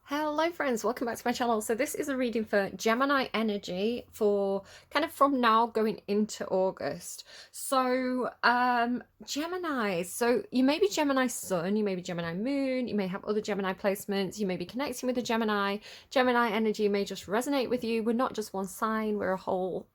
Hello friends, welcome back to my channel. So this is a reading for Gemini energy for kind of from now going into August. So Gemini, so you may be Gemini sun, you may be Gemini moon, you may have other Gemini placements, you may be connecting with a Gemini. Gemini energy may just resonate with you. We're not just one sign, we're a whole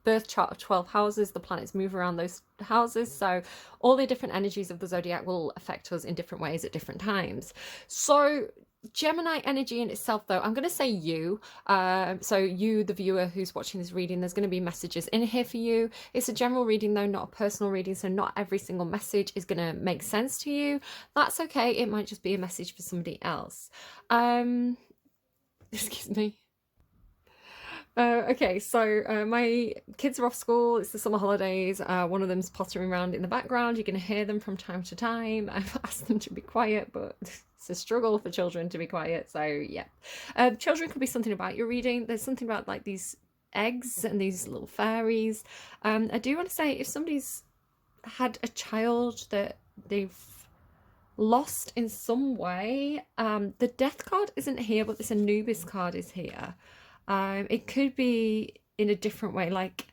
birth chart of 12 houses. The planets move around those houses, so all the different energies of the zodiac will affect us in different ways at different times. So Gemini energy in itself, though, I'm going to say you. So you, the viewer who's watching this reading, there's going to be messages in here for you. It's a general reading, though, not a personal reading, so not every single message is going to make sense to you. That's okay. It might just be a message for somebody else. Excuse me. Okay, so my kids are off school. It's the summer holidays. One of them's pottering around in the background. You're going to hear them from time to time. I've asked them to be quiet, but it's a struggle for children to be quiet. So yeah, children could be something about your reading. There's something about like these eggs and these little fairies. I do want to say if somebody's had a child that they've lost in some way, the death card isn't here, but this Anubis card is here. It could be in a different way, like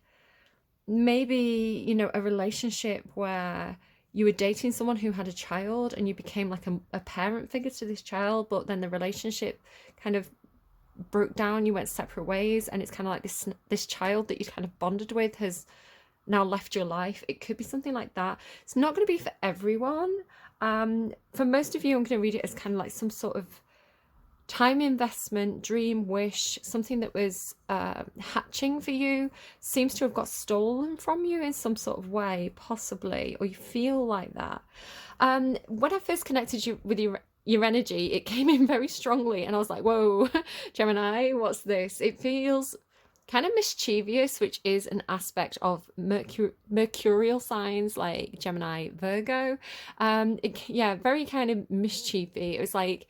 maybe, you know, a relationship where you were dating someone who had a child and you became like a parent figure to this child, but then the relationship kind of broke down, you went separate ways, and it's kind of like this child that you kind of bonded with has now left your life. It could be something like that. It's not going to be for everyone. For most of you, I'm going to read it as kind of like some sort of time investment, dream, wish, something that was hatching for you seems to have got stolen from you in some sort of way, possibly, or you feel like that. When I first connected you with your energy, it came in very strongly, and I was like, whoa, Gemini, what's this? It feels kind of mischievous, which is an aspect of mercurial signs like Gemini, Virgo. Yeah, very kind of mischievy. It was like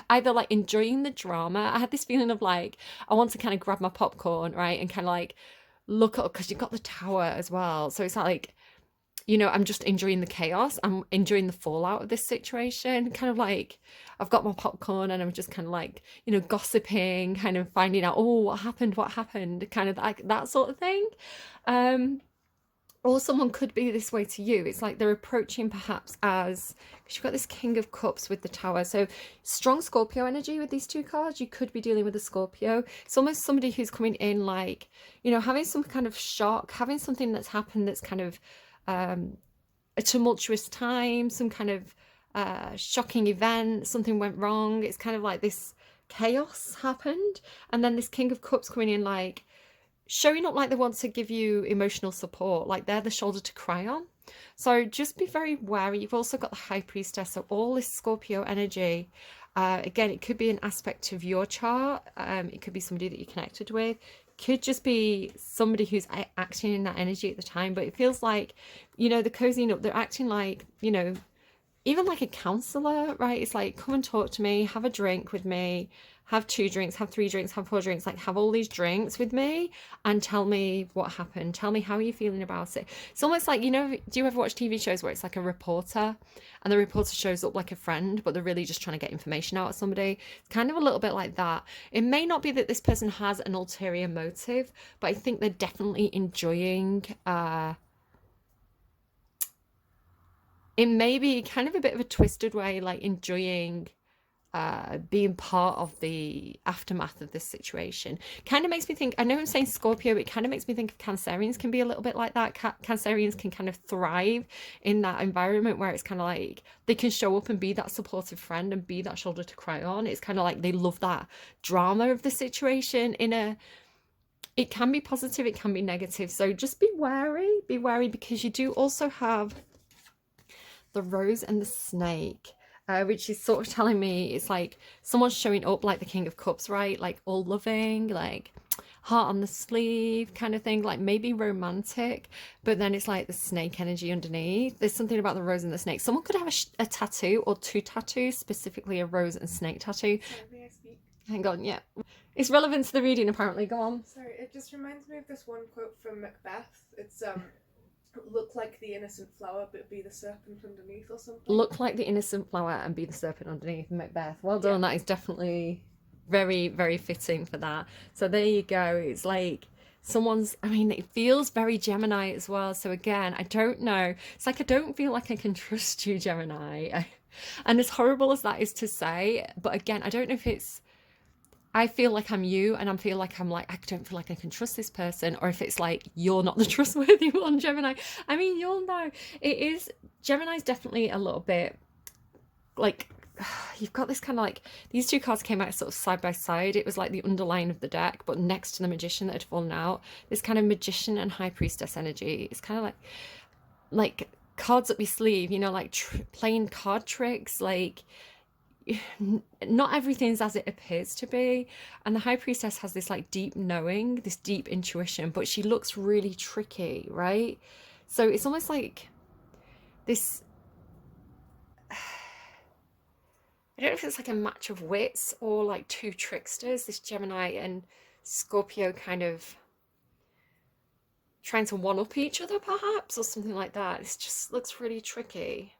either like enjoying the drama. I had this feeling of like I want to kind of grab my popcorn, right, and kind of like look up because you've got the tower as well. So it's like, you know, I'm just enjoying the chaos. I'm enjoying the fallout of this situation. Kind of like I've got my popcorn and I'm just kind of like, you know, gossiping, kind of finding out, oh, what happened, kind of like that sort of thing. Or someone could be this way to you. It's like they're approaching perhaps as, because you've got this King of Cups with the Tower. So strong Scorpio energy with these two cards. You could be dealing with a Scorpio. It's almost somebody who's coming in like, you know, having some kind of shock, having something that's happened that's kind of a tumultuous time, some kind of shocking event, something went wrong. It's kind of like this chaos happened. And then this King of Cups coming in like, showing up like they want to give you emotional support, like they're the shoulder to cry on. So just be very wary. You've also got the High Priestess, so all this Scorpio energy. Again, it could be an aspect of your chart. It could be somebody that you connected with. Could just be somebody who's acting in that energy at the time. But it feels like, you know, the cozying up, they're acting like, you know, even like a counselor, right? It's like, come and talk to me, have a drink with me, have 2 drinks, have 3 drinks, have 4 drinks, like have all these drinks with me and tell me what happened. Tell me how are you feeling about it. It's almost like, you know, do you ever watch TV shows where it's like a reporter and the reporter shows up like a friend, but they're really just trying to get information out of somebody? It's kind of a little bit like that. It may not be that this person has an ulterior motive, but I think they're definitely enjoying it may be kind of a bit of a twisted way, like enjoying being part of the aftermath of this situation. Kind of makes me think, I know I'm saying Scorpio, but it kind of makes me think of Cancerians can be a little bit like that. Cancerians can kind of thrive in that environment where it's kind of like they can show up and be that supportive friend and be that shoulder to cry on. It's kind of like they love that drama of the situation it can be positive, it can be negative. So just be wary because you do also have the Rose and the Snake, which is sort of telling me it's like someone's showing up like the King of Cups, right? Like all loving, like heart on the sleeve kind of thing, like maybe romantic, but then it's like the snake energy underneath. There's something about the rose and the snake. Someone could have a tattoo or 2 tattoos, specifically a rose and snake tattoo. Sorry, may I speak? Hang on, yeah. It's relevant to the reading, apparently. Go on. Sorry, it just reminds me of this one quote from Macbeth. It's look like the innocent flower but be the serpent underneath or something. Look like the innocent flower and be the serpent underneath. Macbeth. Well Yeah. done. That is definitely very, very fitting for that. So there you go. It's like someone's, I mean, it feels very Gemini as well. So again, I don't know. It's like I don't feel like I can trust you, Gemini. And as horrible as that is to say, but again, I don't know if it's I feel like I'm you and I feel like I'm like I don't feel like I can trust this person, or if it's like you're not the trustworthy one, Gemini. I mean, you'll know. It is Gemini's definitely a little bit like you've got this kind of like these two cards came out sort of side by side. It was like the underline of the deck, but next to the magician that had fallen out. This kind of magician and high priestess energy. It's kind of like cards up your sleeve, you know, like playing card tricks, like not everything's as it appears to be. And the high priestess has this like deep knowing, this deep intuition, but she looks really tricky, right? So it's almost like this I don't know if it's like a match of wits or like two tricksters, this Gemini and Scorpio kind of trying to one up each other perhaps, or something like that. This just looks really tricky.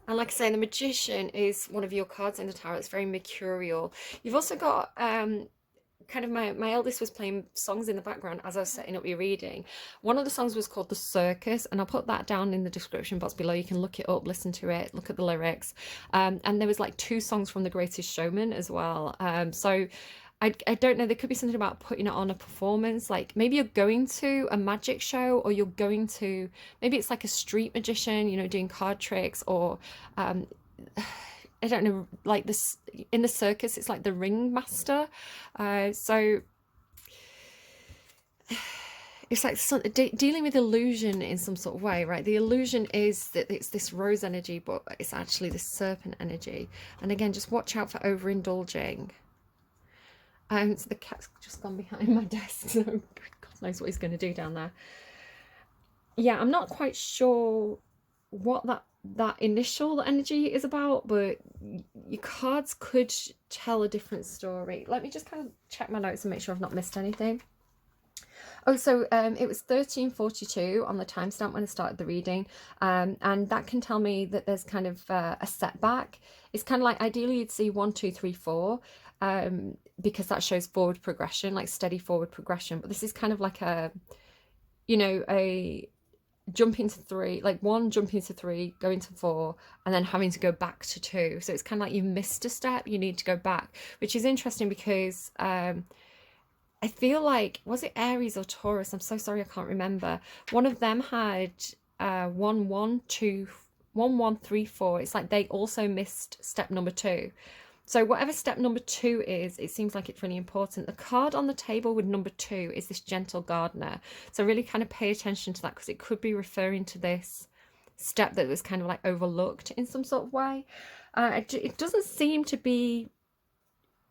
And like I say, the Magician is one of your cards in the tarot. It's very mercurial. You've also got kind of my eldest was playing songs in the background as I was setting up your reading. One of the songs was called The Circus, and I'll put that down in the description box below. You can look it up, listen to it, look at the lyrics. And there was like two songs from The Greatest Showman as well. So I don't know, there could be something about putting it on a performance, like maybe you're going to a magic show, or you're going to, maybe it's like a street magician, you know, doing card tricks, or um, I don't know, like this in the circus, it's like the ringmaster. So it's like dealing with illusion in some sort of way, right? The illusion is that it's this rose energy, but it's actually this serpent energy. And again, just watch out for overindulging. So the cat's just gone behind my desk, so God knows what he's going to do down there. Yeah, I'm not quite sure what that initial energy is about, but your cards could tell a different story. Let me just kind of check my notes and make sure I've not missed anything. Oh, so it was 1342 on the timestamp when I started the reading, and that can tell me that there's kind of a setback. It's kind of like ideally you'd see 1, 2, 3, 4, because that shows forward progression, like steady forward progression. But this is kind of like a, you know, a jump into 3, like 1 jumping to 3, going to 4, and then having to go back to 2. So it's kind of like you've missed a step, you need to go back, which is interesting because I feel like, was it Aries or Taurus? I'm so sorry, I can't remember. One of them had 1, 1, 2, 1, 1, 3, 4. It's like they also missed step number 2. So whatever step number 2 is, it seems like it's really important. The card on the table with number 2 is this gentle gardener. So really kind of pay attention to that, because it could be referring to this step that was kind of like overlooked in some sort of way. It doesn't seem to be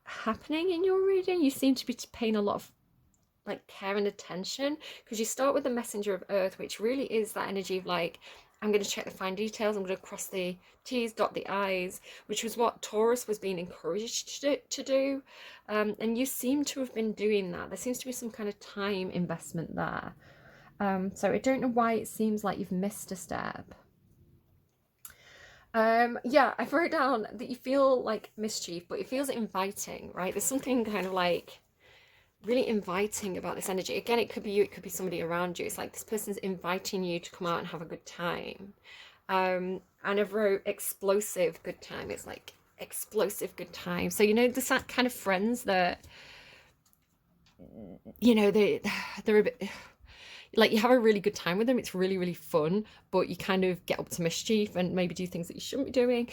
happening in your reading. You seem to be paying a lot of like care and attention, because you start with the messenger of earth, which really is that energy of like, I'm going to check the fine details, I'm going to cross the T's, dot the I's, which was what Taurus was being encouraged to do. And you seem to have been doing that. There seems to be some kind of time investment there. So I don't know why it seems like you've missed a step. Yeah, I wrote down that you feel like mischief, but it feels inviting, right? There's something kind of like really inviting about this energy. Again, it could be you, it could be somebody around you. It's like this person's inviting you to come out and have a good time. And I've wrote explosive good time. It's like explosive good time. So, you know, there's that kind of friends that, you know, they're a bit like, you have a really good time with them, it's really, really fun, but you kind of get up to mischief and maybe do things that you shouldn't be doing.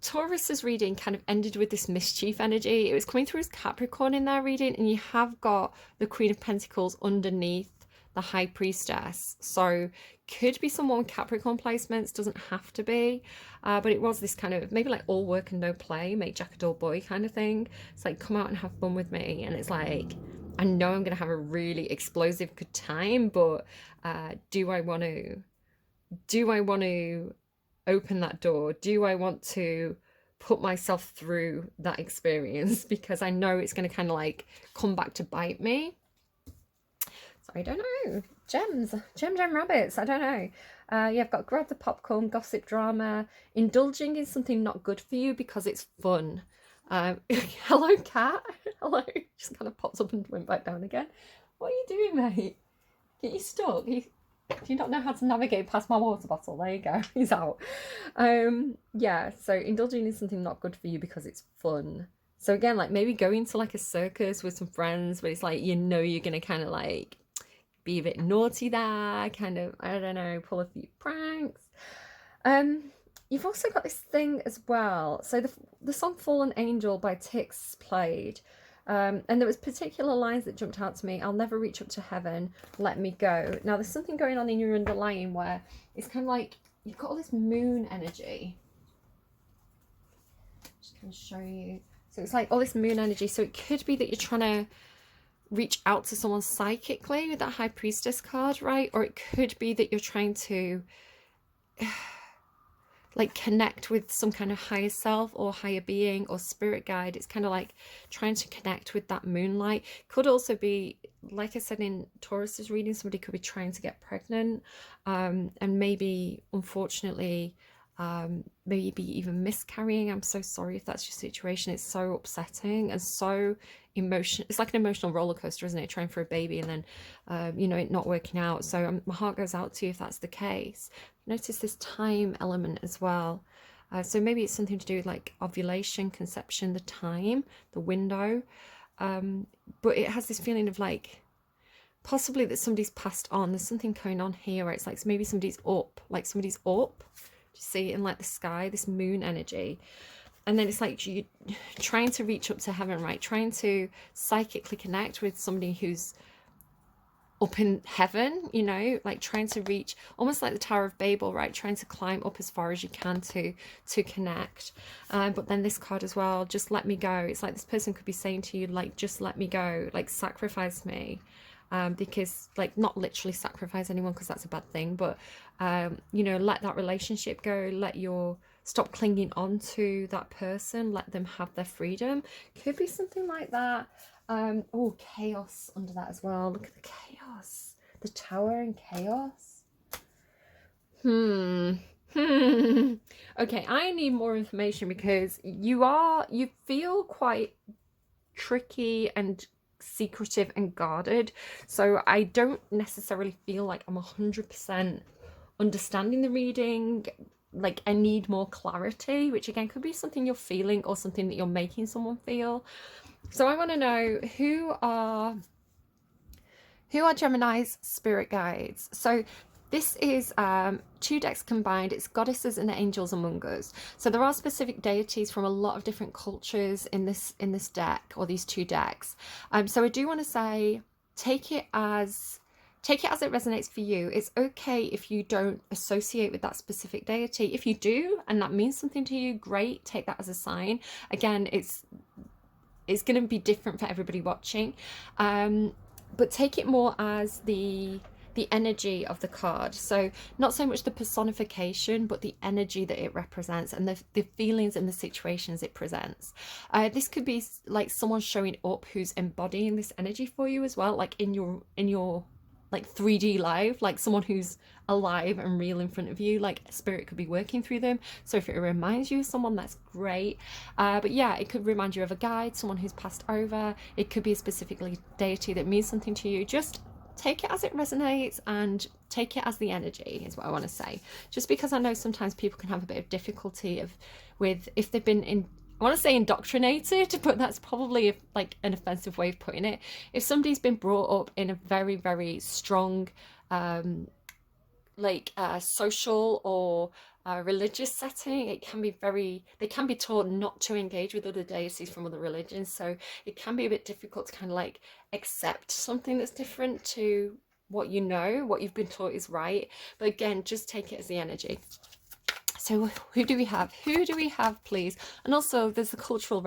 Taurus's reading kind of ended with this mischief energy. It was coming through as Capricorn in their reading, and you have got the Queen of Pentacles underneath the High Priestess. So could be someone with Capricorn placements, doesn't have to be, but it was this kind of maybe like all work and no play, make Jack a dull boy kind of thing. It's like, come out and have fun with me, and it's like, I know I'm going to have a really explosive good time, but do I want to open that door? Do I want to put myself through that experience? Because I know it's going to kind of like come back to bite me. So I don't know. Gems. Gem rabbits. I don't know. Yeah, I've got grab the popcorn, gossip drama. Indulging in something not good for you because it's fun. Hello, cat. Hello. Just kind of pops up and went back down again. What are you doing, mate? Get you stuck? Do you not know how to navigate past my water bottle? There you go. He's out. Yeah, so indulging in something not good for you because it's fun. So again, like maybe going to like a circus with some friends, but it's like, you know, you're going to kind of like be a bit naughty there, kind of, I don't know, pull a few pranks. You've also got this thing as well. So the song Fallen Angel by Tix played. And there was particular lines that jumped out to me. I'll never reach up to heaven, let me go. Now there's something going on in your underlying where it's kind of like you've got all this moon energy. Just kind of show you. So it's like all this moon energy. So it could be that you're trying to reach out to someone psychically with that High Priestess card, right? Or it could be that you're trying to like connect with some kind of higher self or higher being or spirit guide. It's kind of like trying to connect with that moonlight. Could also be, like I said in Taurus's reading, somebody could be trying to get pregnant, and maybe unfortunately maybe even miscarrying. I'm so sorry if that's your situation. It's so upsetting and so emotional. It's like an emotional roller coaster, isn't it? Trying for a baby and then you know, it not working out. So my heart goes out to you if that's the case. Notice this time element as well. So maybe it's something to do with like ovulation, conception, the time, the window, but it has this feeling of like possibly that somebody's passed on. There's something going on here where it's like maybe somebody's up, like somebody's up. You see it in like the sky, this moon energy. And then it's like you trying to reach up to heaven, right? Trying to psychically connect with somebody who's up in heaven, you know, like trying to reach, almost like the Tower of Babel, right? Trying to climb up as far as you can to connect. But then this card as well, just let me go. It's like this person could be saying to you, like, just let me go, like sacrifice me. Because like not literally sacrifice anyone because that's a bad thing, but you know, let that relationship go, stop clinging on to that person, let them have their freedom. Could be something like that. Oh, chaos under that as well. Look at the chaos, the tower and chaos. Okay, I need more information because you feel quite tricky and secretive and guarded, so I don't necessarily feel like I'm 100% understanding the reading. Like I need more clarity, which again could be something you're feeling or something that you're making someone feel. So I want to know who are Gemini's spirit guides. So this is 2 decks combined. It's goddesses and angels among us. So there are specific deities from a lot of different cultures in this deck, or these 2 decks. So I do want to say, take it as it resonates for you. It's okay if you don't associate with that specific deity. If you do, and that means something to you, great. Take that as a sign. Again, it's going to be different for everybody watching. But take it more as the energy of the card. So not so much the personification, but the energy that it represents and the feelings and the situations it presents. This could be like someone showing up who's embodying this energy for you as well, like in your like 3D live, like someone who's alive and real in front of you, like spirit could be working through them. So if it reminds you of someone, that's great. But yeah, it could remind you of a guide, someone who's passed over. It could be a specifically deity that means something to you. Just take it as it resonates and take it as the energy is what I want to say. Just because I know sometimes people can have a bit of difficulty with if they've been I want to say indoctrinated, but that's probably like an offensive way of putting it. If somebody's been brought up in a very, very strong social or religious setting, they can be taught not to engage with other deities from other religions. So it can be a bit difficult to kind of like accept something that's different to what you know, what you've been taught is right. But again, just take it as the energy. So who do we have? Who do we have, please? And also there's the cultural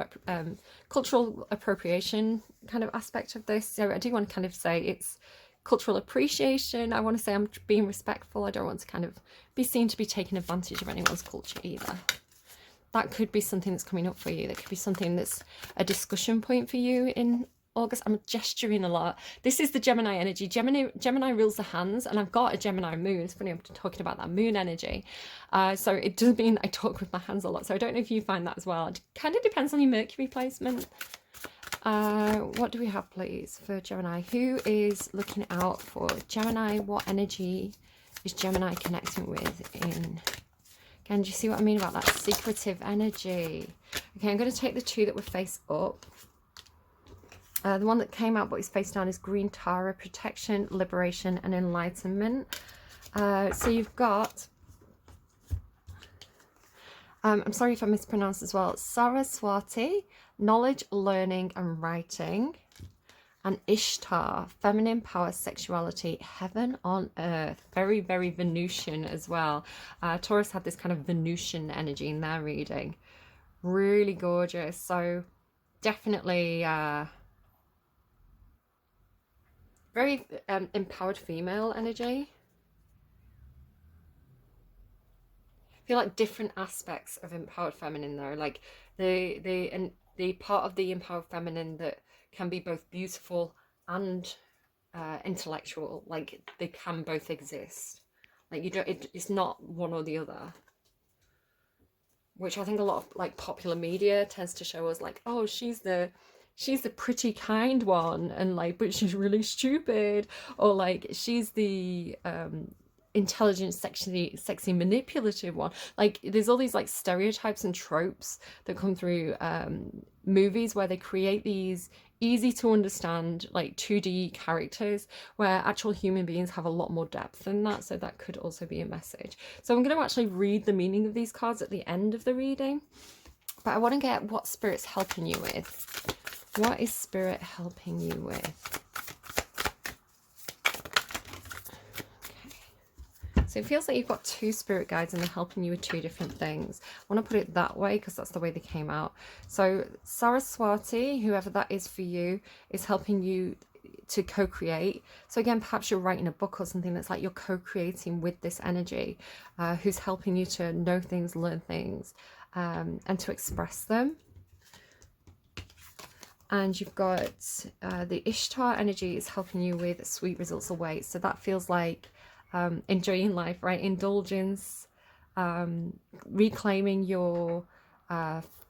appropriation kind of aspect of this. So I do want to kind of say it's cultural appreciation. I want to say I'm being respectful. I don't want to kind of be seen to be taking advantage of anyone's culture either. That could be something that's coming up for you. That could be something that's a discussion point for you in August, I'm gesturing a lot. This is the Gemini energy. Gemini rules the hands, and I've got a Gemini moon. It's funny I'm talking about that moon energy. So it does mean I talk with my hands a lot. So I don't know if you find that as well. It kind of depends on your Mercury placement. What do we have, please, for Gemini? Who is looking out for Gemini? What energy is Gemini connecting with in... Again, do you see what I mean about that secretive energy? Okay, I'm going to take the two that were face up. The one that came out but is face down is Green Tara, protection, liberation, and enlightenment. So you've got, I'm sorry if I mispronounced as well, Saraswati, knowledge, learning, and writing. And Ishtar, feminine power, sexuality, heaven on earth. Very, very Venusian as well. Taurus had this kind of Venusian energy in their reading. Really gorgeous. So definitely... very empowered female energy. I feel like different aspects of empowered feminine though, like the part of the empowered feminine that can be both beautiful and intellectual. Like they can both exist. Like you don't. It's not one or the other. Which I think a lot of like popular media tends to show us, like, oh, she's the pretty kind one, and like, but she's really stupid, or like she's the intelligent, sexy manipulative one. Like there's all these like stereotypes and tropes that come through movies where they create these easy to understand like 2D characters where actual human beings have a lot more depth than that. So that could also be a message. So I'm going to actually read the meaning of these cards at the end of the reading, but I want to get what Spirit's helping you with. What is Spirit helping you with? Okay. So it feels like you've got two spirit guides and they're helping you with two different things. I want to put it that way because that's the way they came out. So Saraswati, whoever that is for you, is helping you to co-create. So again, perhaps you're writing a book or something that's like you're co-creating with this energy, who's helping you to know things, learn things, and to express them. And you've got the Ishtar energy is helping you with sweet results away. So that feels like enjoying life, right? Indulgence, reclaiming your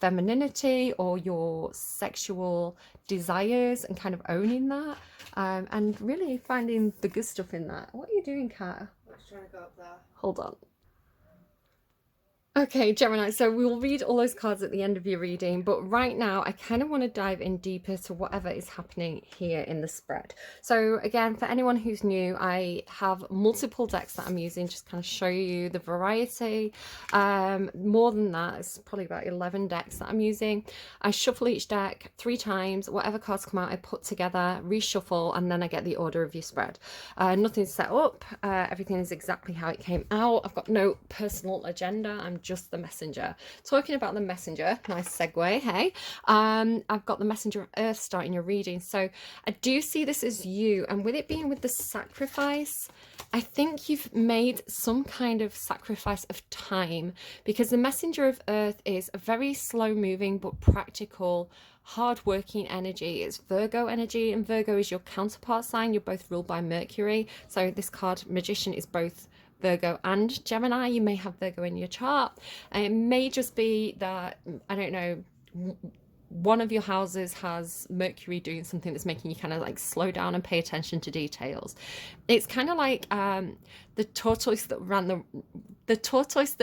femininity or your sexual desires and kind of owning that, and really finding the good stuff in that. What are you doing, Kat? I was trying to go up there. Hold on. Okay, Gemini, so we'll read all those cards at the end of your reading, but right now I kind of want to dive in deeper to whatever is happening here in the spread. So again, for anyone who's new, I have multiple decks that I'm using, just kind of show you the variety. More than that, it's probably about 11 decks that I'm using. I shuffle each deck 3 times, whatever cards come out I put together, reshuffle, and then I get the order of your spread. Nothing's set up, everything is exactly how it came out. I've got no personal agenda, I'm just the messenger. Talking about the messenger, nice segue, hey. I've got the messenger of earth starting your reading. So I do see this as you, and with it being with the sacrifice, I think you've made some kind of sacrifice of time, because the messenger of earth is a very slow moving but practical, hard-working energy. It's Virgo energy, and Virgo is your counterpart sign. You're both ruled by Mercury. So this card, Magician, is both Virgo and Gemini. You may have Virgo in your chart, and it may just be that, I don't know, one of your houses has Mercury doing something that's making you kind of like slow down and pay attention to details. It's kind of like the tortoise that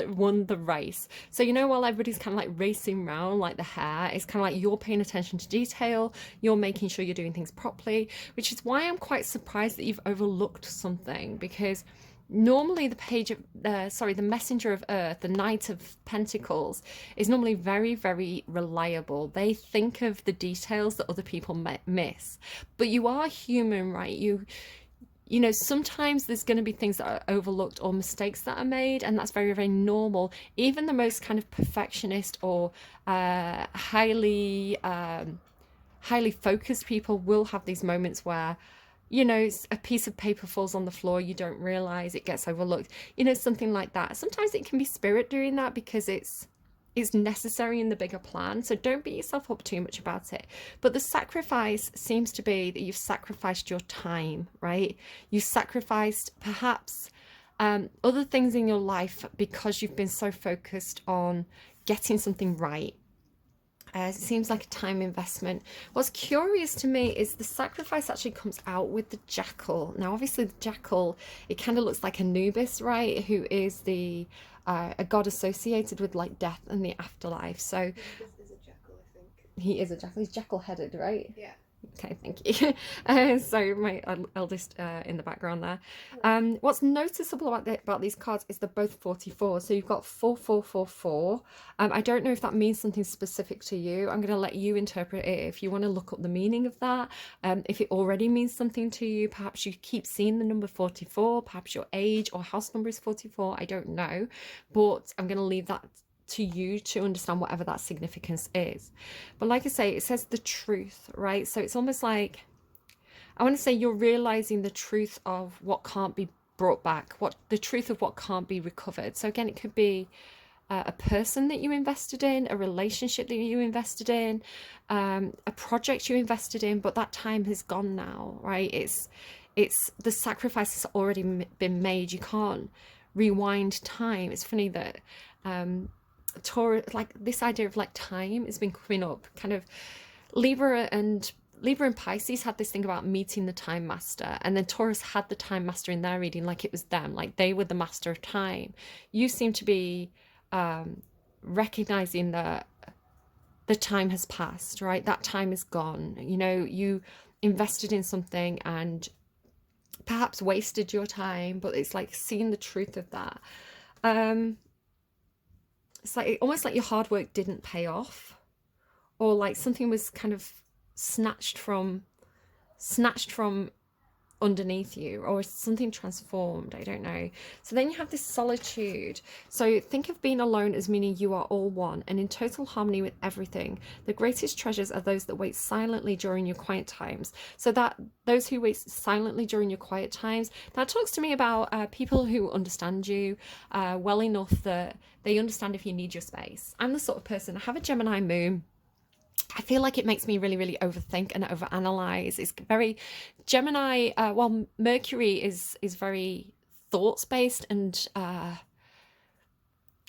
won the race. So you know, while everybody's kind of like racing around like the hare, it's kind of like you're paying attention to detail, you're making sure you're doing things properly, which is why I'm quite surprised that you've overlooked something, because normally the page of the messenger of earth, the Knight of Pentacles, is normally very, very reliable. They think of the details that other people miss, but you are human, right? You know, sometimes there's going to be things that are overlooked or mistakes that are made, and that's very, very normal. Even the most kind of perfectionist or highly focused people will have these moments where, you know, a piece of paper falls on the floor, you don't realize, it gets overlooked, you know, something like that. Sometimes it can be spirit doing that, because it's is necessary in the bigger plan. So don't beat yourself up too much about it. But the sacrifice seems to be that you've sacrificed your time, right? You sacrificed perhaps other things in your life because you've been so focused on getting something right. It seems like a time investment. What's curious to me is the sacrifice actually comes out with the jackal. Now, obviously, the jackal, it kind of looks like Anubis, right? Who is the a god associated with like death and the afterlife. So This is a jackal, I think. he is a jackal. He's jackal-headed, right? Yeah. Okay, thank you. So my eldest in the background there. What's noticeable about these cards is they're both 44. So you've got 4444. I don't know if that means something specific to you. I'm going to let you interpret it if you want to look up the meaning of that. If it already means something to you, perhaps you keep seeing the number 44, perhaps your age or house number is 44. I don't know, but I'm going to leave that to you to understand whatever that significance is. But like I say, it says the truth, right? So it's almost like, I want to say you're realizing the truth of what can't be brought back, what the truth of what can't be recovered. So again, it could be a person that you invested in, a relationship that you invested in, a project you invested in, but that time has gone now, right? It's the sacrifice has already been made. You can't rewind time. It's funny that Taurus, like this idea of like time has been coming up. Kind of Libra and Pisces had this thing about meeting the time master, and then Taurus had the time master in their reading like it was them, like they were the master of time. You seem to be recognizing that the time has passed, right? That time is gone. You know, you invested in something and perhaps wasted your time, but it's like seeing the truth of that. It's like almost like your hard work didn't pay off, or like something was kind of snatched from underneath you, or something transformed. I don't know. So then you have this solitude. So think of being alone as meaning you are all one and in total harmony with everything. The greatest treasures are those that wait silently during your quiet times. So that those who wait silently during your quiet times, that talks to me about people who understand you well enough that they understand if you need your space. I'm the sort of person, I have a Gemini moon. I feel like it makes me really, really overthink and overanalyze. It's very Gemini. Well, Mercury is very thoughts based and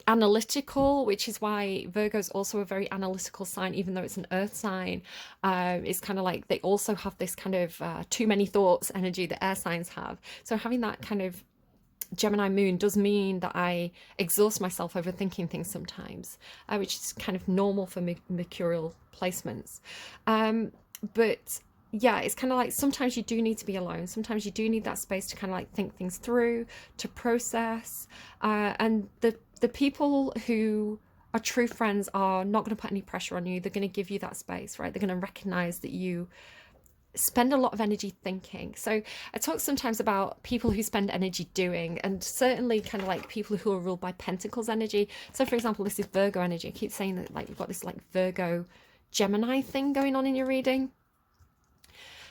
analytical, which is why Virgo is also a very analytical sign, even though it's an earth sign. It's kind of like they also have this kind of too many thoughts energy that air signs have. So having that kind of Gemini moon does mean that I exhaust myself overthinking things sometimes, which is kind of normal for mercurial placements. But yeah, it's kind of like sometimes you do need to be alone. Sometimes you do need that space to kind of like think things through, to process. And the people who are true friends are not going to put any pressure on you. They're going to give you that space, right? They're going to recognize that you spend a lot of energy thinking. So I talk sometimes about people who spend energy doing, and certainly kind of like people who are ruled by Pentacles energy. So for example, this is Virgo energy. I keep saying that like we've got this like Virgo Gemini thing going on in your reading.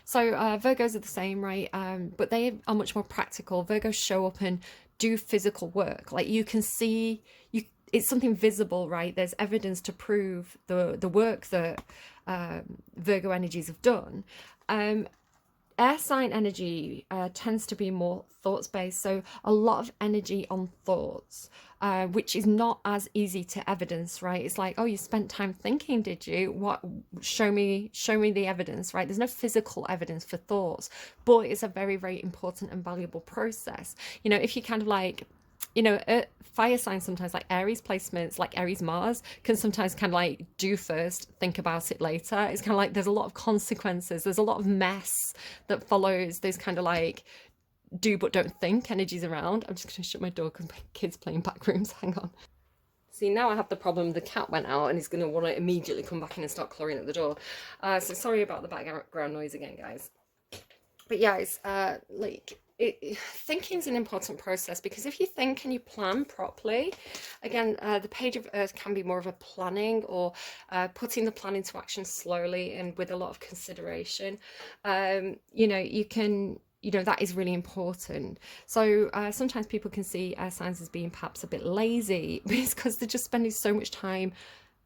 So Virgos are the same, right? But they are much more practical. Virgos show up and do physical work. Like you can see, it's something visible, right? There's evidence to prove the work that Virgo energies have done. Air sign energy tends to be more thoughts based, so a lot of energy on thoughts, which is not as easy to evidence, right? It's like, oh, you spent time thinking, did you? What? Show me the evidence, right? There's no physical evidence for thoughts, but it's a very, very important and valuable process. You know, if you kind of like, you know, fire signs sometimes, like Aries placements, like Aries Mars, can sometimes kind of like do first, think about it later. It's kind of like there's a lot of consequences. There's a lot of mess that follows those kind of like do but don't think energies around. I'm just going to shut my door because my kid's playing back rooms. Hang on. See, now I have the problem. The cat went out and he's going to want to immediately come back in and start clawing at the door. So sorry about the background noise again, guys. But yeah, it's like... thinking is an important process, because if you think and you plan properly, again, the page of earth can be more of a planning or putting the plan into action slowly and with a lot of consideration. You know, you can you know, that is really important. So sometimes people can see air signs as being perhaps a bit lazy, but it's because they're just spending so much time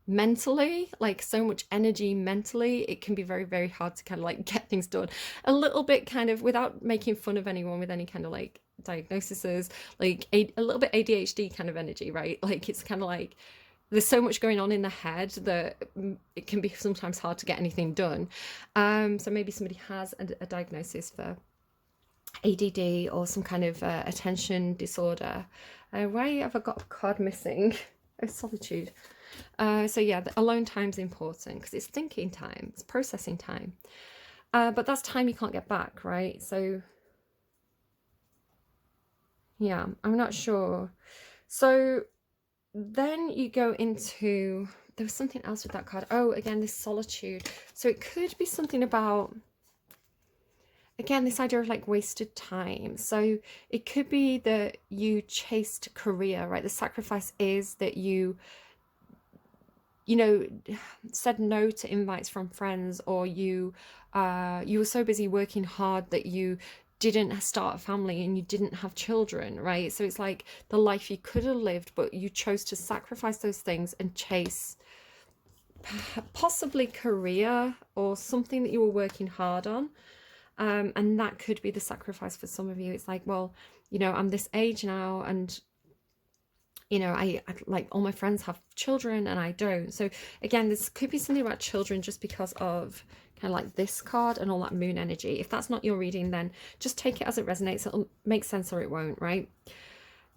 mentally, like so much energy mentally. It can be very, very hard to kind of like get things done a little bit, kind of, without making fun of anyone with any kind of like diagnoses, like a little bit ADHD kind of energy, right? Like it's kind of like there's so much going on in the head that it can be sometimes hard to get anything done. So maybe somebody has a diagnosis for ADD or some kind of attention disorder. Why have I got a card missing? Oh, solitude. So yeah, the alone time's important because it's thinking time, it's processing time. But that's time you can't get back, right? So yeah, I'm not sure. So then you go into, there was something else with that card. Oh, again, this solitude. So it could be something about, again, this idea of like wasted time. So it could be that you chased career, right? The sacrifice is that you know, said no to invites from friends, or you were so busy working hard that you didn't start a family and you didn't have children, right? So it's like the life you could have lived, but you chose to sacrifice those things and chase possibly career or something that you were working hard on. And that could be the sacrifice for some of you. It's like, well, you know, I'm this age now, and you know, I like all my friends have children and I don't. So again, this could be something about children just because of kind of like this card and all that moon energy. If that's not your reading, then just take it as it resonates. It'll make sense or it won't, right?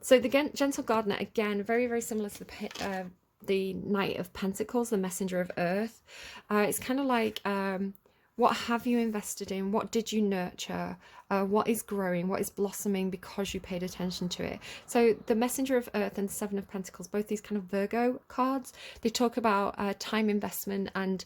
So the gentle gardener, again, very, very similar to the Knight of Pentacles, the messenger of earth. It's kind of like, what have you invested in? What did you nurture? What is growing? What is blossoming because you paid attention to it? So the Messenger of Earth and Seven of Pentacles, both these kind of Virgo cards, they talk about time investment and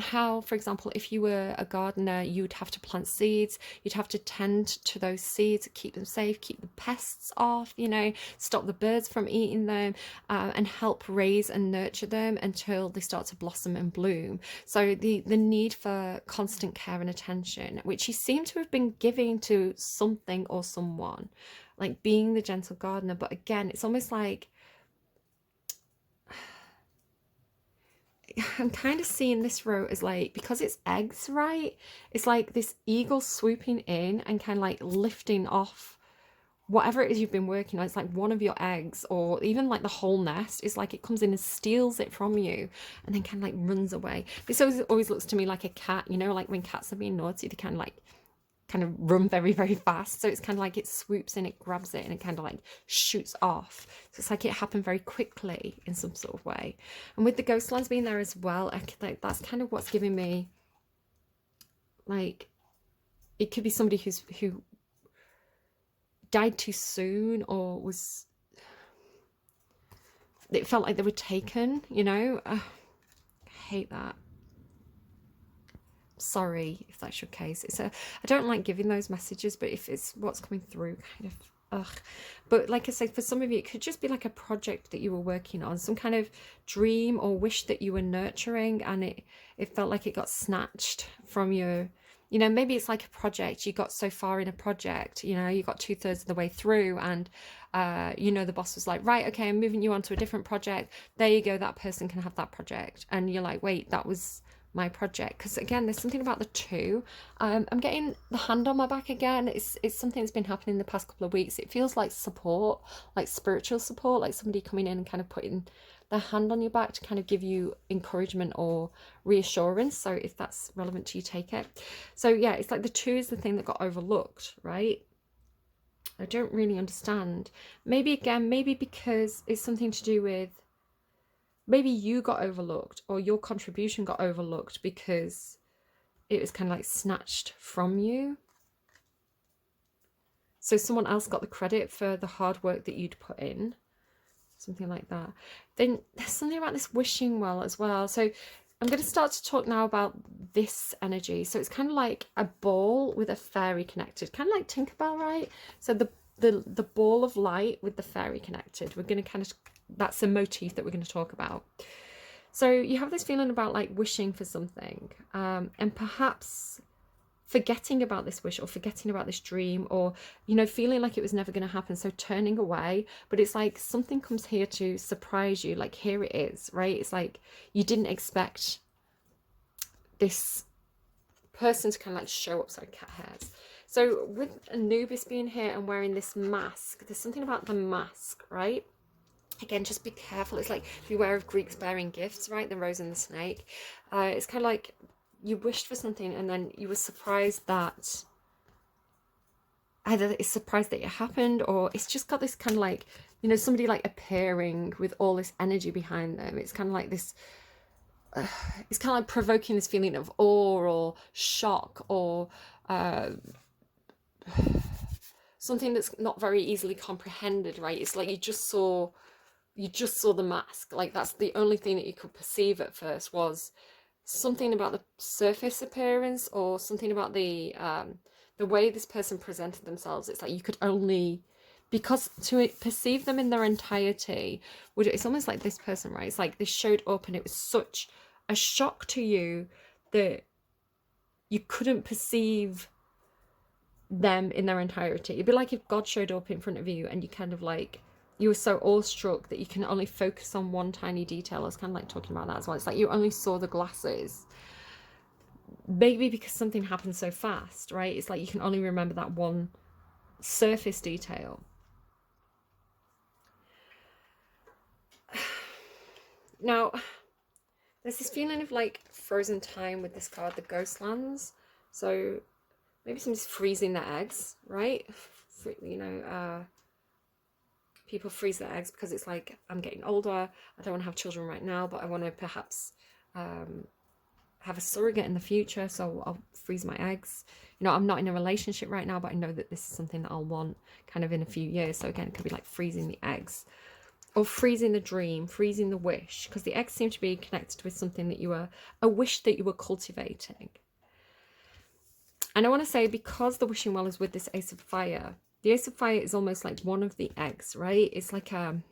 how, for example, if you were a gardener, you'd have to plant seeds, you'd have to tend to those seeds, keep them safe, keep the pests off, you know, stop the birds from eating them, and help raise and nurture them until they start to blossom and bloom. So the need for constant care and attention, which you seem to have been giving to something or someone, like being the gentle gardener. But again, it's almost like I'm kind of seeing this row as like, because it's eggs, right? It's like this eagle swooping in and kind of like lifting off whatever it is you've been working on. It's like one of your eggs, or even like the whole nest. It's like it comes in and steals it from you and then kind of like runs away. This always looks to me like a cat, you know, like when cats are being naughty, they kind of run very, very fast. So it's kind of like it swoops in, it grabs it, and it kind of like shoots off. So it's like it happened very quickly in some sort of way. And with the ghost lines being there as well, that's kind of what's giving me, like, it could be somebody who died too soon, or it felt like they were taken, you know. I hate that. Sorry if that's your case. I don't like giving those messages, but if it's what's coming through, kind of but like I say, for some of you it could just be like a project that you were working on, some kind of dream or wish that you were nurturing, and it felt like it got snatched from you. You know, maybe it's like a project, you got so far in a project, you know, you got 2/3 of the way through, and you know, the boss was like, right, okay, I'm moving you on to a different project, there you go, that person can have that project. And you're like, wait, that was my project. Because again, there's something about the two. I'm getting the hand on my back again. It's something that's been happening in the past couple of weeks. It feels like support, like spiritual support, like somebody coming in and kind of putting their hand on your back to kind of give you encouragement or reassurance. So if that's relevant to you, take it. So yeah, it's like the two is the thing that got overlooked, right? I don't really understand. Maybe again, maybe because it's something to do with, maybe you got overlooked, or your contribution got overlooked because it was kind of like snatched from you. So someone else got the credit for the hard work that you'd put in, something like that. Then there's something about this wishing well as well. So I'm going to start to talk now about this energy. So it's kind of like a ball with a fairy connected, kind of like Tinkerbell, right? So the ball of light with the fairy connected. We're going to kind of, that's a motif that we're going to talk about. So you have this feeling about like wishing for something, and perhaps forgetting about this wish or forgetting about this dream, or, you know, feeling like it was never going to happen, so turning away. But it's like something comes here to surprise you, like here it is, right? It's like you didn't expect this person to kind of like show up. Sorry, cat hairs. So with Anubis being here and wearing this mask, there's something about the mask, right? Again, just be careful. It's like beware of Greeks bearing gifts, right? The rose and the snake. It's kind of like you wished for something and then you were surprised that either it's surprised that it happened, or it's just got this kind of like, you know, somebody like appearing with all this energy behind them. It's kind of like this, it's kind of like provoking this feeling of awe or shock, or something that's not very easily comprehended, right? It's like you just saw the mask. Like that's the only thing that you could perceive at first, was something about the surface appearance, or something about the way this person presented themselves. It's like you could only, because to perceive them in their entirety, it's almost like this person, right? It's like they showed up and it was such a shock to you that you couldn't perceive them in their entirety. It'd be like if God showed up in front of you and you kind of like, you were so awestruck that you can only focus on one tiny detail. I was kind of like talking about that as well. It's like you only saw the glasses. Maybe because something happened so fast, right? It's like you can only remember that one surface detail. Now, there's this feeling of like frozen time with this card, the Ghostlands. So maybe somebody's freezing their eggs, right? You know, people freeze their eggs because it's like, I'm getting older, I don't want to have children right now, but I want to perhaps have a surrogate in the future, so I'll freeze my eggs. You know, I'm not in a relationship right now, but I know that this is something that I'll want kind of in a few years. So again, it could be like freezing the eggs, or freezing the dream, freezing the wish, because the eggs seem to be connected with something that a wish that you were cultivating. And I want to say, because the wishing well is with this Ace of Fire, the Ace of Fire is almost like one of the eggs, right? It's like again,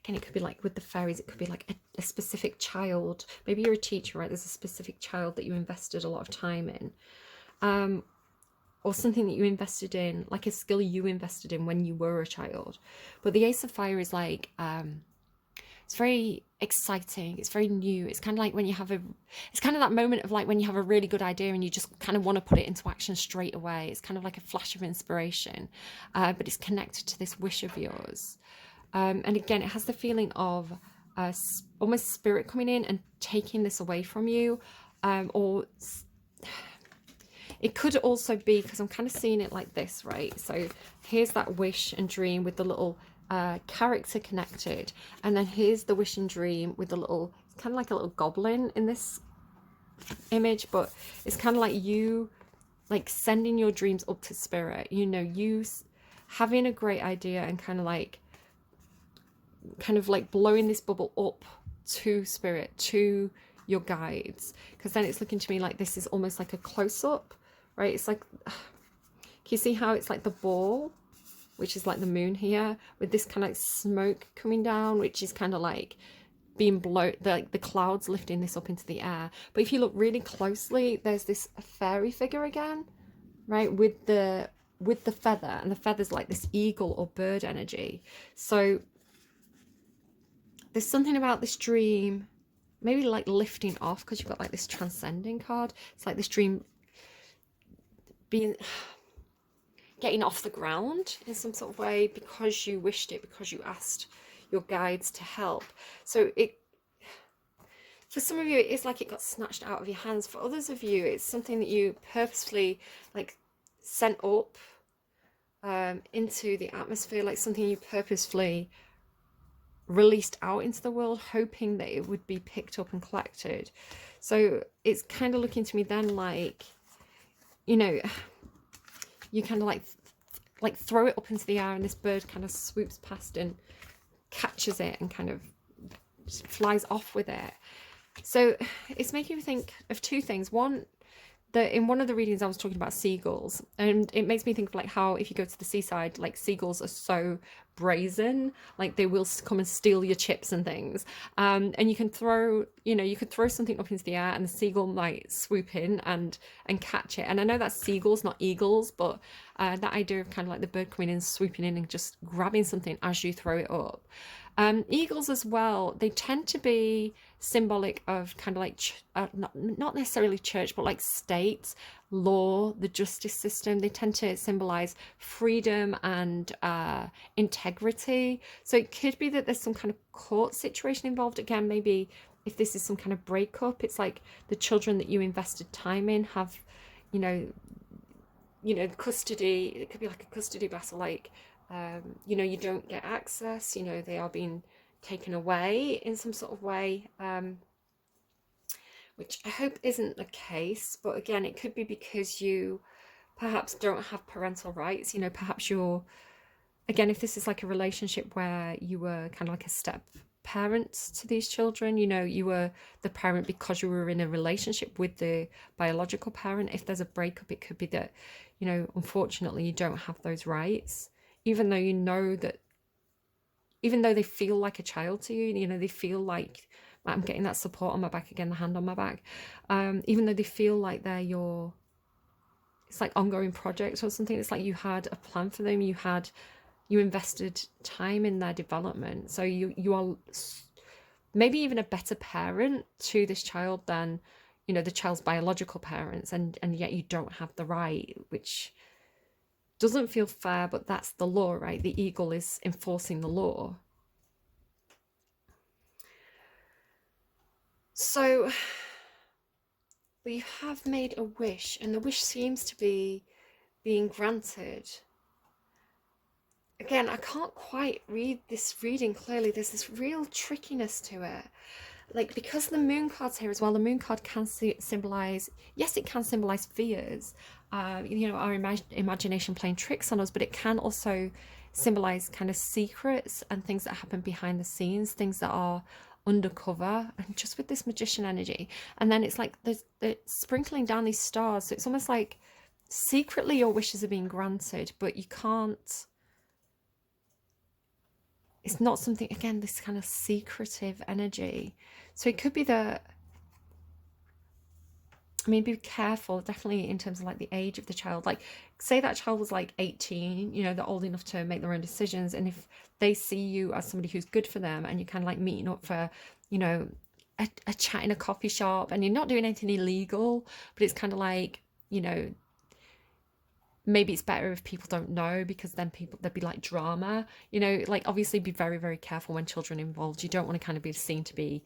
it could be like with the fairies, it could be like a specific child. Maybe you're a teacher, right? There's a specific child that you invested a lot of time in, or something that you invested in, like a skill you invested in when you were a child. But the Ace of Fire is like, it's very exciting, it's very new. It's kind of like when you have it's kind of that moment of like when you have a really good idea and you just kind of want to put it into action straight away. It's kind of like a flash of inspiration, but it's connected to this wish of yours. And again, it has the feeling of almost spirit coming in and taking this away from you, or it could also be, because I'm kind of seeing it like this, right? So here's that wish and dream with the little character connected, and then here's the wish and dream with the little, it's kind of like a little goblin in this image, but it's kind of like you like sending your dreams up to spirit, you know, you having a great idea and kind of like blowing this bubble up to spirit, to your guides, because then it's looking to me like this is almost like a close-up, right? It's like, can you see how it's like the ball, which is like the moon here, with this kind of like smoke coming down, which is kind of like being blown, like the clouds lifting this up into the air. But if you look really closely, there's this fairy figure again, right, with the feather, and the feather's like this eagle or bird energy. So there's something about this dream, maybe like lifting off, because you've got like this transcending card. It's like this dream getting off the ground in some sort of way, because you wished it, because you asked your guides to help. So for some of you, it is like it got snatched out of your hands. For others of you, it's something that you purposefully like sent up into the atmosphere, like something you purposefully released out into the world, hoping that it would be picked up and collected. So it's kind of looking to me then like, you know, you kind of like throw it up into the air, and this bird kind of swoops past and catches it and kind of just flies off with it. So it's making me think of two things. One, that in one of the readings I was talking about seagulls, and it makes me think of like how if you go to the seaside, like seagulls are so brazen, like they will come and steal your chips and things. And you can throw, you could throw something up into the air and the seagull might swoop in and catch it. And I know that's seagulls, not eagles, but that idea of kind of like the bird coming in, swooping in and just grabbing something as you throw it up. Eagles as well, they tend to be symbolic of kind of like not necessarily church, but like states, law, the justice system. They tend to symbolize freedom and integrity. So it could be that there's some kind of court situation involved. Again, maybe if this is some kind of breakup, it's like the children that you invested time in have, you know, custody. It could be like a custody battle, like you don't get access, they are being taken away in some sort of way, which I hope isn't the case. But again, it could be because you perhaps don't have parental rights. Perhaps again, if this is like a relationship where you were kind of like a step parent to these children, you were the parent because you were in a relationship with the biological parent. If there's a breakup, it could be that, unfortunately, you don't have those rights, even though even though they feel like a child to you, they feel like I'm getting that support on my back again, the hand on my back, even though they feel like they're it's like ongoing projects or something. It's like you had a plan for them, you invested time in their development, so you are maybe even a better parent to this child than the child's biological parents, and yet you don't have the right, which doesn't feel fair, but that's the law, right? The eagle is enforcing the law. So, but you have made a wish, and the wish seems to be being granted. Again, I can't quite read this reading clearly. There's this real trickiness to it. Like, because the moon card's here as well, the moon card can symbolize, yes, it can symbolize fears, our imagination playing tricks on us, but it can also symbolize kind of secrets and things that happen behind the scenes, things that are undercover, and just with this magician energy. And then it's like they're sprinkling down these stars, so it's almost like secretly your wishes are being granted, but you can't, it's not something, again, this kind of secretive energy. So it could be that, be careful, definitely, in terms of like the age of the child. Like, say that child was like 18, they're old enough to make their own decisions. And if they see you as somebody who's good for them, and you're kind of like meeting up for, a chat in a coffee shop, and you're not doing anything illegal, but it's kind of like, maybe it's better if people don't know, because then there'd be like drama, like obviously be very, very careful when children are involved. You don't want to kind of be seen to be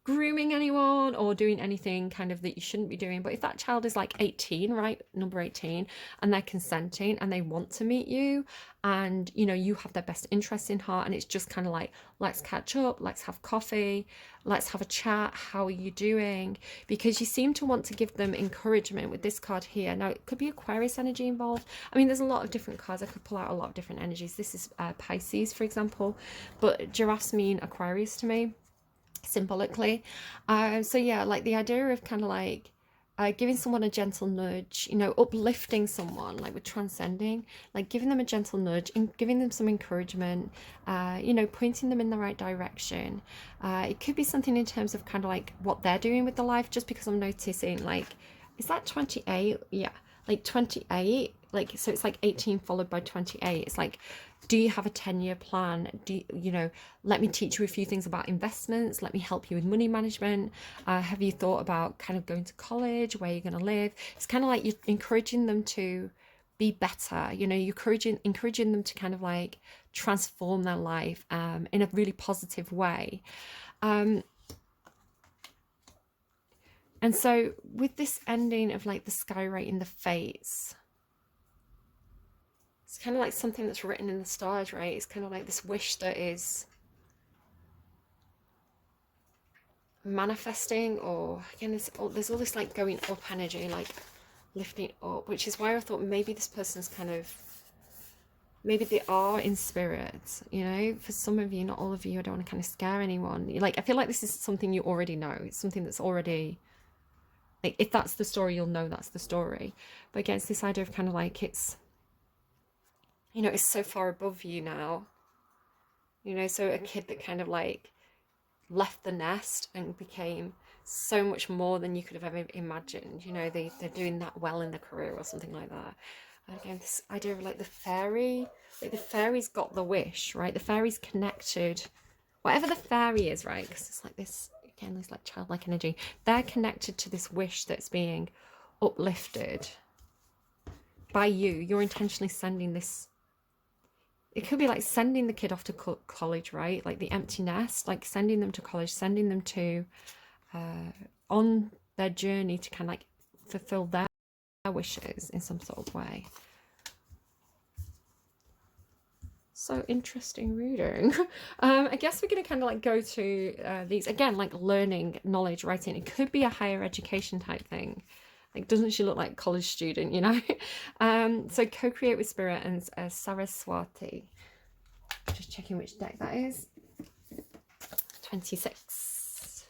grooming anyone or doing anything kind of that you shouldn't be doing. But if that child is like 18, right, number 18, and they're consenting and they want to meet you, and you have their best interests in heart, and it's just kind of like, let's catch up, let's have coffee, let's have a chat, how are you doing? Because you seem to want to give them encouragement with this card here. Now, it could be Aquarius energy involved. There's a lot of different cards. I could pull out a lot of different energies. This is Pisces, for example, but giraffes mean Aquarius to me, symbolically. So yeah, like the idea of kind of like giving someone a gentle nudge, uplifting someone, like with transcending, like giving them a gentle nudge and giving them some encouragement, pointing them in the right direction. It could be something in terms of kind of like what they're doing with their life, just because I'm noticing, like, is that 28? Yeah, like 28, like, so it's like 18 followed by 28. It's like, do you have a 10-year plan? Let me teach you a few things about investments. Let me help you with money management. Have you thought about kind of going to college, where you're going to live? It's kind of like you're encouraging them to be better. You're encouraging them to kind of like transform their life in a really positive way. And so with this ending of like the sky right in the face, it's kind of like something that's written in the stars, right? It's kind of like this wish that is manifesting, or again, there's all this like going up energy, like lifting up, which is why I thought maybe this person's kind of, maybe they are in spirit, for some of you, not all of you. I don't want to kind of scare anyone. Like, I feel like this is something you already know. It's something that's already, like, if that's the story, you'll know that's the story. But again, it's this idea of kind of like, it's, it's so far above you now. you know, so a kid that kind of like left the nest and became so much more than you could have ever imagined. You know, they're doing that well in their career or something like that. And again, this idea of like the fairy, like the fairy's got the wish, right? The fairy's connected, whatever the fairy is, right? Because it's like this, again, this like childlike energy. They're connected to this wish that's being uplifted by you. You're intentionally sending this. It could be like sending the kid off to college, right? Like the empty nest, like sending them to college, sending them to on their journey to kind of like fulfill their wishes in some sort of way. So interesting reading. I guess we're going to kind of like go to these again, like learning, knowledge, writing. It could be a higher education type thing. Like, doesn't she look like a college student, you know? So co-create with spirit and Saraswati. Just checking which deck that is. 26.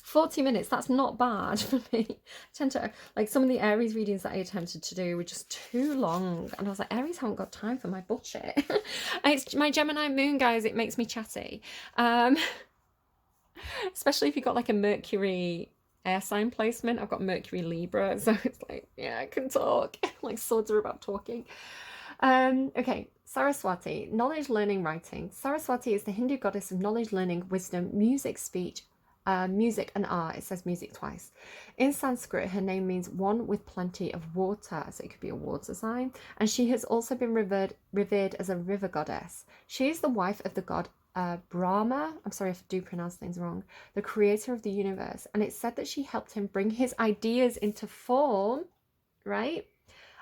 40 minutes, that's not bad for me. I tend to, like, some of the Aries readings that I attempted to do were just too long. And I was like, Aries haven't got time for my bullshit. It's my Gemini moon, guys. It makes me chatty. Especially if you've got like a Mercury air sign placement. I've got Mercury Libra, so it's like, yeah, I can talk. Like swords are about talking. Okay, Saraswati, knowledge, learning, writing. Saraswati is the Hindu goddess of knowledge, learning, wisdom, music, speech, music and art. It says music twice. In Sanskrit, her name means one with plenty of water, so it could be a water sign. And she has also been revered as a river goddess. She is the wife of the god Brahma. I'm sorry if I do pronounce things wrong. The creator of the universe. And it's said that she helped him bring his ideas into form, right?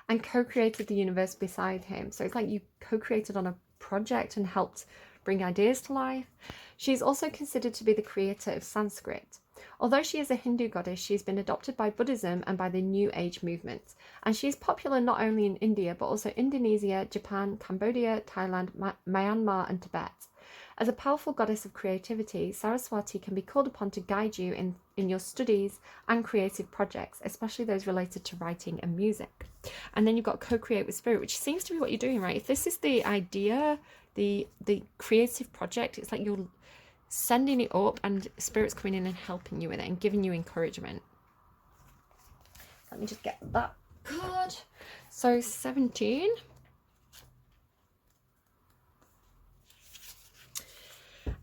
And co-created the universe beside him. So it's like you co-created on a project and helped bring ideas to life. She's also considered to be the creator of Sanskrit. Although she is a Hindu goddess, she's been adopted by Buddhism and by the New Age movement. And she's popular not only in India, but also Indonesia, Japan, Cambodia, Thailand, Myanmar, and Tibet. As a powerful goddess of creativity, Saraswati can be called upon to guide you in your studies and creative projects, especially those related to writing and music. And then you've got co-create with spirit, which seems to be what you're doing, right? If this is the idea, the creative project, it's like you're sending it up and spirit's coming in and helping you with it and giving you encouragement. Let me just get that card. So 17.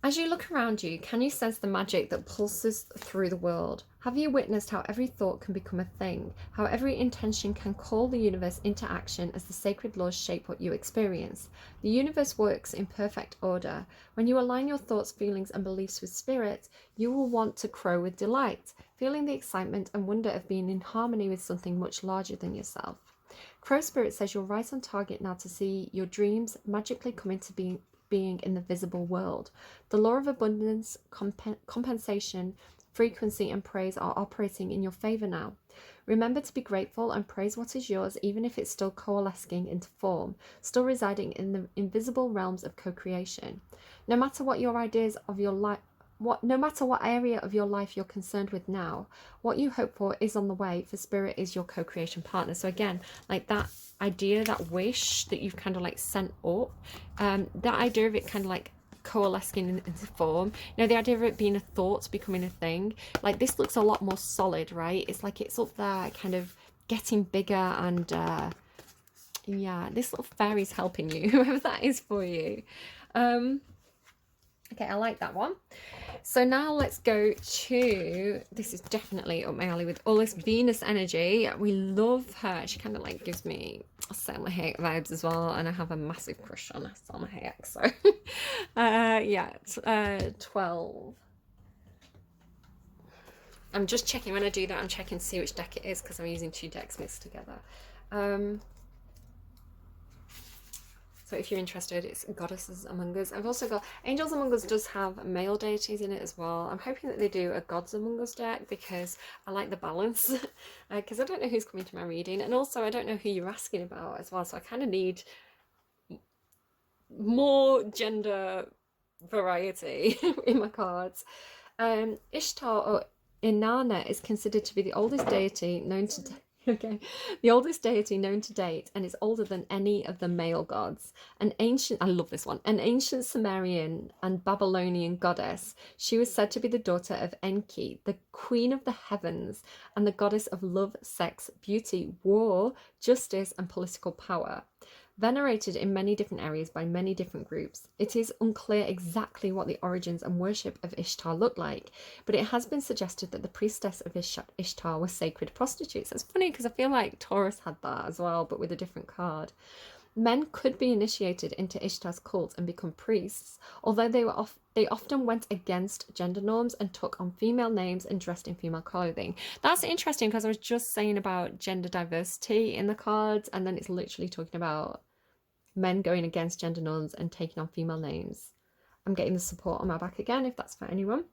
As you look around you, can you sense the magic that pulses through the world? Have you witnessed how every thought can become a thing? How every intention can call the universe into action as the sacred laws shape what you experience? The universe works in perfect order. When you align your thoughts, feelings, and beliefs with spirit, you will want to crow with delight, feeling the excitement and wonder of being in harmony with something much larger than yourself. Crow Spirit says you're right on target now to see your dreams magically come into being in the visible world. The law of abundance, compensation, frequency, and praise are operating in your favor now. Remember to be grateful and praise what is yours, even if it's still coalescing into form, still residing in the invisible realms of co-creation. No matter what your ideas of your life, no matter what area of your life you're concerned with now, what you hope for is on the way, for spirit is your co-creation partner. So again, like that idea, that wish that you've kind of like sent up, that idea of it kind of like coalescing into form, you know, the idea of it being a thought becoming a thing, like this looks a lot more solid, right? It's like it's up there kind of getting bigger, and yeah, this little fairy's helping you, whoever that is for you. Okay, I like that one. So now let's go to, this is definitely up my alley with all this Venus energy. We love her. She kind of like gives me Selma Hayek vibes as well, and I have a massive crush on Selma Hayek. So yeah, 12. I'm just checking when I do that. I'm checking to see which deck it is because I'm using two decks mixed together. So if you're interested, it's Goddesses Among Us. I've also got Angels Among Us does have male deities in it as well. I'm hoping that they do a Gods Among Us deck because I like the balance. Because I don't know who's coming to my reading, and also I don't know who you're asking about as well. So I kind of need more gender variety in my cards. Ishtar or Inanna is considered to be the oldest deity known to Okay. The oldest deity known to date and is older than any of the male gods. I love this one, an ancient Sumerian and Babylonian goddess. She was said to be the daughter of Enki, the queen of the heavens, and the goddess of love, sex, beauty, war, justice, and political power. Venerated in many different areas by many different groups, it is unclear exactly what the origins and worship of Ishtar looked like, but it has been suggested that the priestess of Ishtar were sacred prostitutes. That's funny because I feel like Taurus had that as well, but with a different card. Men could be initiated into Ishtar's cult and become priests, although they often went against gender norms and took on female names and dressed in female clothing. That's interesting because I was just saying about gender diversity in the cards, and then it's literally talking about men going against gender norms and taking on female names. I'm getting the support on my back again, if that's for anyone.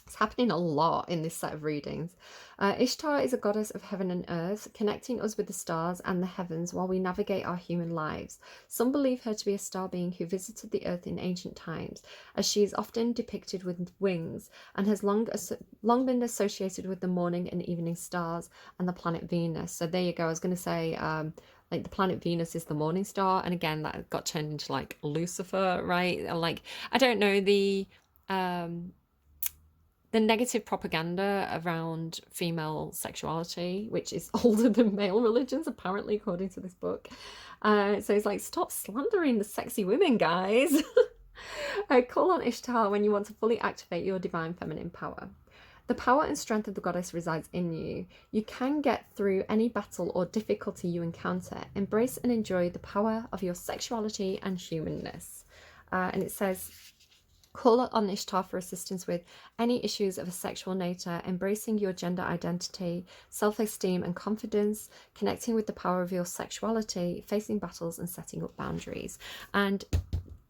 It's happening a lot in this set of readings. Ishtar is a goddess of heaven and earth, connecting us with the stars and the heavens while we navigate our human lives. Some believe her to be a star being who visited the earth in ancient times, as she is often depicted with wings and has long been associated with the morning and evening stars and the planet Venus. So there you go. I was going to say, like, the planet Venus is the morning star, and again that got turned into like Lucifer, right? Like, I don't know, the negative propaganda around female sexuality, which is older than male religions, apparently, according to this book. So it's like, stop slandering the sexy women, guys. Call on Ishtar when you want to fully activate your divine feminine power. The power and strength of the goddess resides in you. You can get through any battle or difficulty you encounter. Embrace and enjoy the power of your sexuality and humanness. And it says, call on Ishtar for assistance with any issues of a sexual nature, embracing your gender identity, self-esteem and confidence, connecting with the power of your sexuality, facing battles and setting up boundaries. And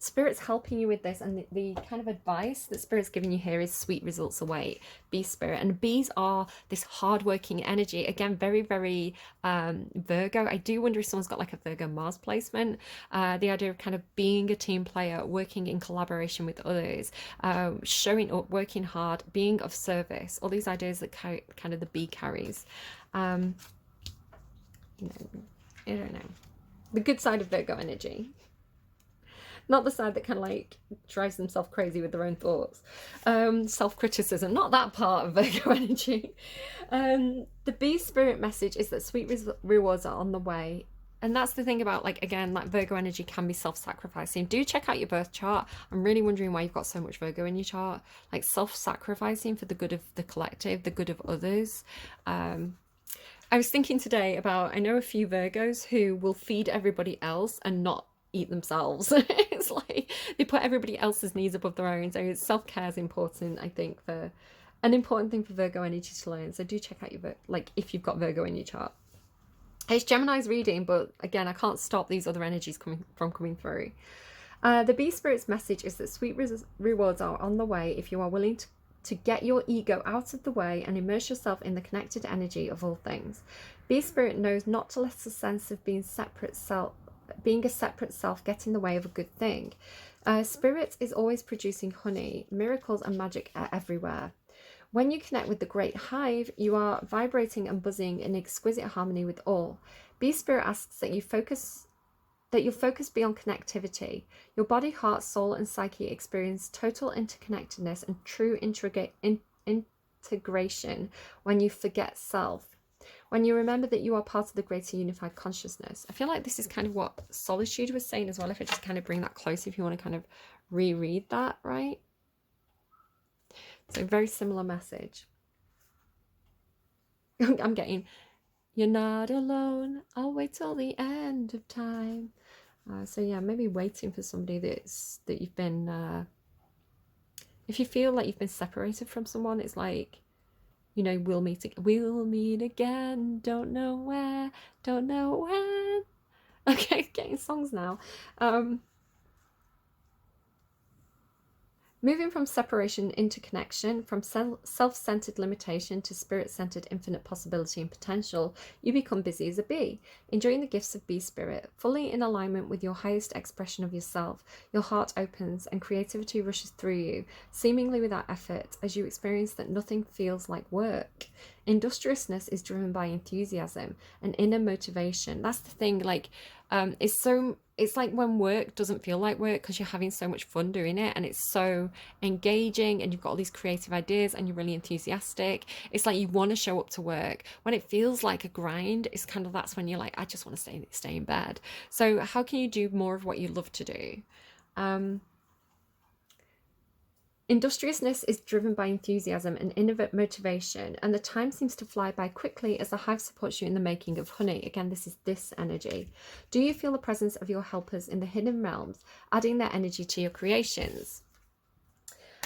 Spirit's helping you with this, and the kind of advice that Spirit's giving you here is sweet results await. Bee Spirit. And bees are this hardworking energy. Again, very, very Virgo. I do wonder if someone's got like a Virgo Mars placement. The idea of kind of being a team player, working in collaboration with others, showing up, working hard, being of service. All these ideas that kind of the bee carries. I don't know. The good side of Virgo energy. Not the side that kind of like drives themselves crazy with their own thoughts. Self-criticism, not that part of Virgo energy. The bee spirit message is that sweet rewards are on the way. And that's the thing about, like, again, like Virgo energy can be self-sacrificing. Do check out your birth chart. I'm really wondering why you've got so much Virgo in your chart. Like, self-sacrificing for the good of the collective, the good of others. I was thinking today about, I know a few Virgos who will feed everybody else and not eat themselves. It's like they put everybody else's needs above their own. So self-care is important, I think, for an important thing for Virgo energy to learn. So do check out your like if you've got Virgo in your chart. It's Gemini's reading, but again, I can't stop these other energies coming through. The bee spirit's message is that sweet rewards are on the way if you are willing to get your ego out of the way and immerse yourself in the connected energy of all things. Bee spirit knows not to let the sense of being a separate self get in the way of a good thing. Spirit is always producing honey. Miracles and magic are everywhere. When you connect with the great hive, you are vibrating and buzzing in exquisite harmony with all. Bee Spirit asks that your focus be on connectivity. Your body, heart, soul, and psyche experience total interconnectedness and true integration when you forget self. When you remember that you are part of the greater unified consciousness. I feel like this is kind of what Solitude was saying as well, if I just kind of bring that close, if you want to kind of reread that, right? So very similar message. I'm getting, you're not alone, I'll wait till the end of time. So yeah, maybe waiting for somebody that you've been, if you feel like you've been separated from someone, it's like, you know, we'll meet again, don't know where, don't know when. Okay, getting songs now. Moving from separation into connection, from self-centered limitation to spirit-centered infinite possibility and potential, you become busy as a bee, enjoying the gifts of bee spirit, fully in alignment with your highest expression of yourself. Your heart opens and creativity rushes through you, seemingly without effort, as you experience that nothing feels like work. Industriousness is driven by enthusiasm and inner motivation. That's the thing, like, it's like when work doesn't feel like work because you're having so much fun doing it, and it's so engaging, and you've got all these creative ideas and you're really enthusiastic. It's like you want to show up to work. When it feels like a grind, it's kind of, that's when you're like, I just want to stay in bed. So how can you do more of what you love to do? Industriousness is driven by enthusiasm and inner motivation, and the time seems to fly by quickly as the hive supports you in the making of honey. Again, this is this energy. Do you feel the presence of your helpers in the hidden realms, adding their energy to your creations?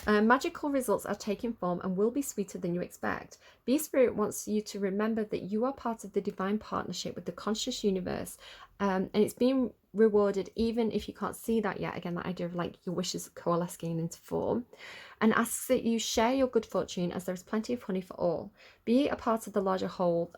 Magical results are taking form and will be sweeter than you expect. Bee Spirit wants you to remember that you are part of the divine partnership with the conscious universe, and it's being rewarded even if you can't see that yet. Again, that idea of like your wishes coalescing into form, and asks that you share your good fortune as there is plenty of honey for all. Be a part of the larger whole,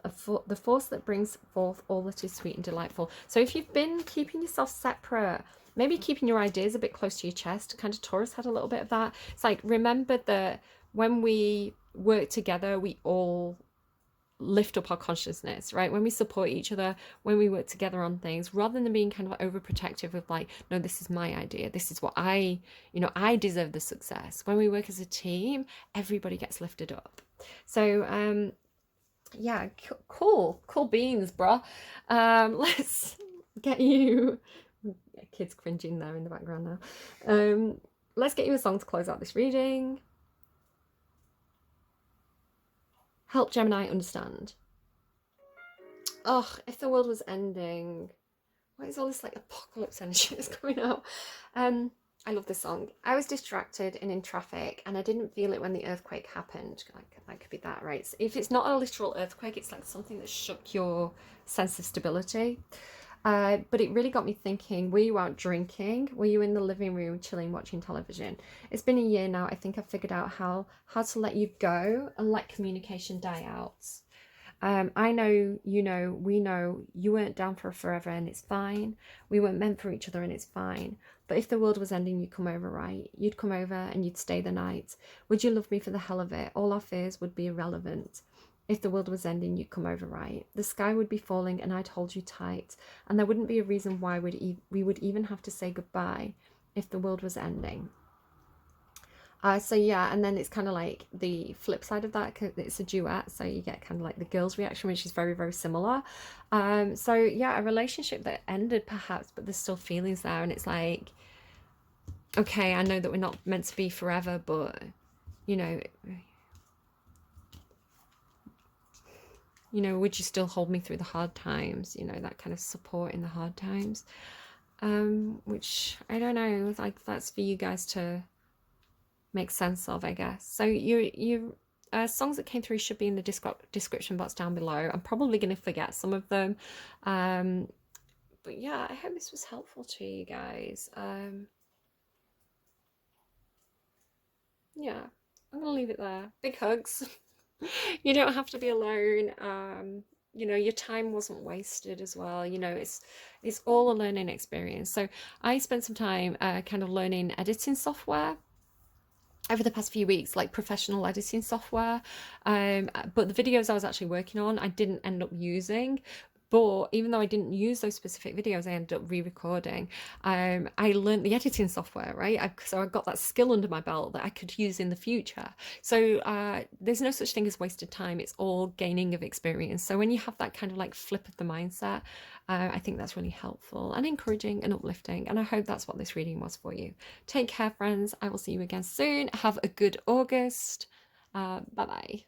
the force that brings forth all that is sweet and delightful. So if you've been keeping yourself separate, maybe keeping your ideas a bit close to your chest, kind of Taurus had a little bit of that. It's like, remember that when we work together, we all lift up our consciousness, right? When we support each other, when we work together on things, rather than being kind of overprotective of like, no, this is my idea, this is what I deserve the success. When we work as a team, everybody gets lifted up. So yeah, cool beans, bruh. Let's get you, kids cringing there in the background now. Let's get you a song to close out this reading. Help Gemini understand. Oh, if the world was ending. Why is all this like apocalypse energy that's coming out? I love this song. I was distracted and in traffic, and I didn't feel it when the earthquake happened. Like, that could be that, right? So if it's not a literal earthquake, it's like something that shook your sense of stability. But it really got me thinking, were you out drinking? Were you in the living room chilling, watching television? It's been a year now. I think I've figured out how to let you go and let communication die out. I know, you know, we know you weren't down for forever, and it's fine. We weren't meant for each other, and it's fine. But if the world was ending, you'd come over, right? You'd come over and you'd stay the night. Would you love me for the hell of it? All our fears would be irrelevant. If the world was ending, you'd come over, right? The sky would be falling and I'd hold you tight. And there wouldn't be a reason why we would even have to say goodbye if the world was ending. So yeah, and then it's kind of like the flip side of that, because it's a duet, so you get kind of like the girl's reaction, which is very, very similar. So yeah, a relationship that ended perhaps, but there's still feelings there, and it's like, okay, I know that we're not meant to be forever, but you know, would you still hold me through the hard times? You know, that kind of support in the hard times. Which I don't know, like that's for you guys to make sense of, I guess. So you songs that came through should be in the description box down below. I'm probably going to forget some of them, but yeah, I hope this was helpful to you guys. Yeah, I'm gonna leave it there. Big hugs. You don't have to be alone. You know, your time wasn't wasted as well. You know, it's all a learning experience. So I spent some time kind of learning editing software over the past few weeks, like professional editing software, but the videos I was actually working on I didn't end up using. But even though I didn't use those specific videos, I ended up re-recording. I learned the editing software, right? So I got that skill under my belt that I could use in the future. So there's no such thing as wasted time. It's all gaining of experience. So when you have that kind of like flip of the mindset, I think that's really helpful and encouraging and uplifting. And I hope that's what this reading was for you. Take care, friends. I will see you again soon. Have a good August. Bye-bye.